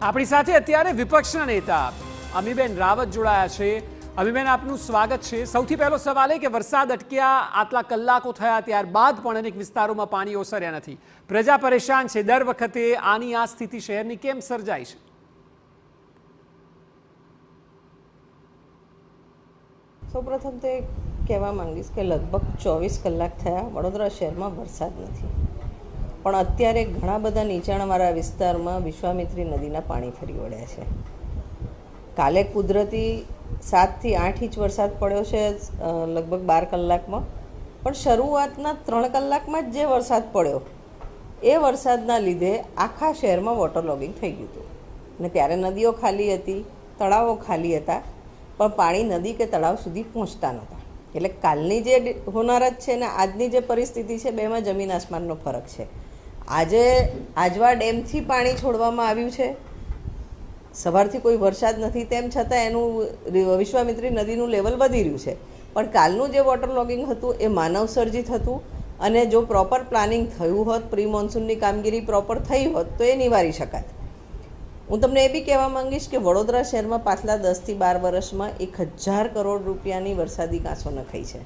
આપણી સાથે અત્યારે વિપક્ષના નેતા અમીબેન રાવત જોડાયા છે। અમીબેન, આપનું સ્વાગત છે। સૌથી પહેલો સવાલ એ કે વરસાદ અટક્યા આટલા કલાકો થયા ત્યારબાદ પણ અનેક વિસ્તારોમાં પાણી ઓસર્યા નથી। પ્રજા પરેશાન છે। દર વખતે આની આ સ્થિતિ શહેરની કેમ સર્જાય છે? સૌપ્રથમ તો કહેવા માંગીશ કે લગભગ 24 કલાક થયા વડોદરા શહેરમાં વરસાદ નથી, પણ અત્યારે ઘણા બધા નીચાણવાળા વિસ્તારમાં વિશ્વામિત્રી નદીના પાણી ફરી વળ્યા છે। કાલે કુદરતી 7 થી 8 ઇંચ વરસાદ પડ્યો છે લગભગ 12 કલાકમાં, પણ શરૂઆતના 3 કલાકમાં જ જે વરસાદ પડ્યો એ વરસાદના લીધે આખા શહેરમાં વોટર લોગિંગ થઈ ગયું હતું અને ત્યારે નદીઓ ખાલી હતી, તળાવો ખાલી હતા, પણ પાણી નદી કે તળાવ સુધી પહોંચતા નહોતા। એટલે કાલની જે હોનારત છે ને આજની જે પરિસ્થિતિ છે બેમાં જમીન આસમાનનો ફરક છે। આજે આજવા ડેમથી પાણી છોડવામાં આવ્યું છે, સવારથી કોઈ વરસાદ નથી, તેમ છતાં એનું વિશ્વામિત્રી નદીનું લેવલ વધી રહ્યું છે। પણ કાલનું જે વોટર લોગિંગ હતું એ માનવ સર્જિત હતું અને જો પ્રોપર પ્લાનિંગ થયું હોત, પ્રી મોન્સૂનની કામગીરી પ્રોપર થઈ હોત તો એ નિવારી શકાત। હું તમને એ બી કહેવા માંગીશ કે વડોદરા શહેરમાં પાછલા 10 થી 12 વર્ષમાં 1000 કરોડ રૂપિયાની વરસાદી કાંસો નખાઈ છે,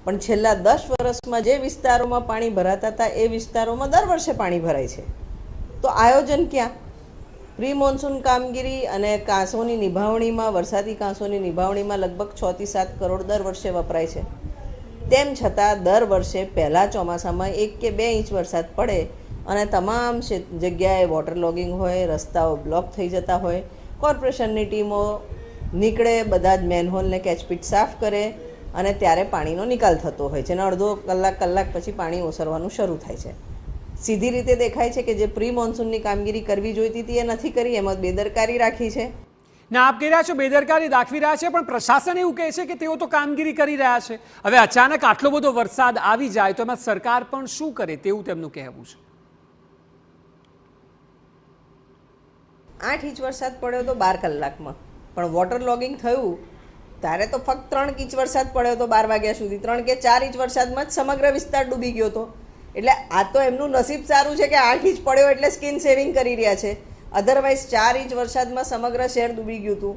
પણ છેલ્લા 10 વર્ષમાં જે વિસ્તારોમાં પાણી ભરાતા હતા એ વિસ્તારોમાં દર વર્ષે પાણી ભરાય છે। તો આયોજન ક્યાં? પ્રી મોન્સૂન કામગીરી અને કાંસોની નિભાવણીમાં, વરસાદી કાંસોની નિભાવણીમાં લગભગ 6 થી 7 કરોડ દર વર્ષે વપરાય છે। તેમ છતાં દર વર્ષે પહેલાં ચોમાસામાં 1 કે 2 ઇંચ વરસાદ પડે અને તમામ જગ્યાએ વોટર લોગિંગ હોય, રસ્તાઓ બ્લોક થઈ જતા હોય, કોર્પોરેશનની ટીમો નીકળે, બધા જ મેનહોલને કેચપીટ સાફ કરે અને ત્યારે પાણીનો નિકાલ થતો હોય છે અને અડધો કલાક પછી પાણી ઓસરવાનું શરૂ થાય છે। સીધી રીતે દેખાય છે કે જે પ્રી મોન્સૂનની કામગીરી કરવી જોઈતી હતી એ નથી કરી, એમાં બેદરકારી રાખી છે। ના, આપ કહી રહ્યા છો બેદરકારી દાખવી રહ્યા છે, પણ પ્રશાસન એવું કહે છે કે તેઓ તો કામગીરી કરી રહ્યા છે। હવે અચાનક આટલો બધો વરસાદ આવી જાય તો એમાં સરકાર પણ શું કરે તેવું તેમનું કહેવું છે। 8 ઇંચ વરસાદ પડ્યો તો 12 કલાકમાં, પણ વોટર લોગિંગ થયું ત્યારે તો ફક્ત 3 ઇંચ વરસાદ પડ્યો તો 12 વાગ્યા સુધી, 3 કે 4 ઇંચ વરસાદમાં જ સમગ્ર વિસ્તાર ડૂબી ગયો હતો। એટલે આ તો એમનું નસીબ સારું છે કે 8 ઇંચ પડ્યો એટલે સ્કિન સેવિંગ કરી રહ્યા છે, અધરવાઇઝ 4 ઇંચ વરસાદમાં સમગ્ર શહેર ડૂબી ગયું હતું।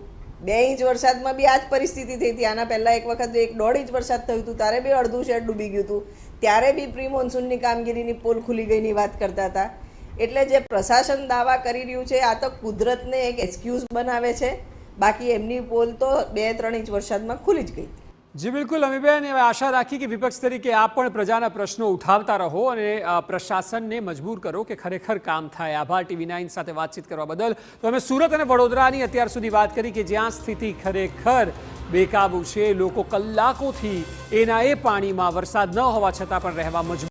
2 ઇંચ વરસાદમાં બી આ જ પરિસ્થિતિ થઈ હતી। આના પહેલાં એક વખત 1.5 ઇંચ વરસાદ થયું હતું ત્યારે બી અડધું શહેર ડૂબી ગયું હતું, ત્યારે બી પ્રી મોન્સૂનની કામગીરીની પોલ ખુલી ગઈની વાત કરતા હતા। એટલે જે પ્રશાસન દાવા કરી રહ્યું છે આ તો કુદરતને એક એક્સક્યુઝ બનાવે છે, બાકી એમની પોલ તો 2-3 ઇંચ વરસાદમાં ખુલી જ ગઈ। જી બિલકુલ અમીબેન, હવે આશા રાખી કે વિપક્ષ તરીકે આપ પણ પ્રજાના પ્રશ્નો ઉઠાવતા રહો અને પ્રશાસનને મજબૂર કરો કે ખરેખર કામ થાય। આભાર TV9 સાથે વાતચીત કરવા બદલ। તો અમે સુરત અને વડોદરાની અત્યાર સુધી વાત કરી કે જ્યાં સ્થિતિ ખરેખર બેકાબુ છે, લોકો કલાકોથી એના એ પાણીમાં વરસાદ ન હોવા છતાં પણ રહેવા મજબૂર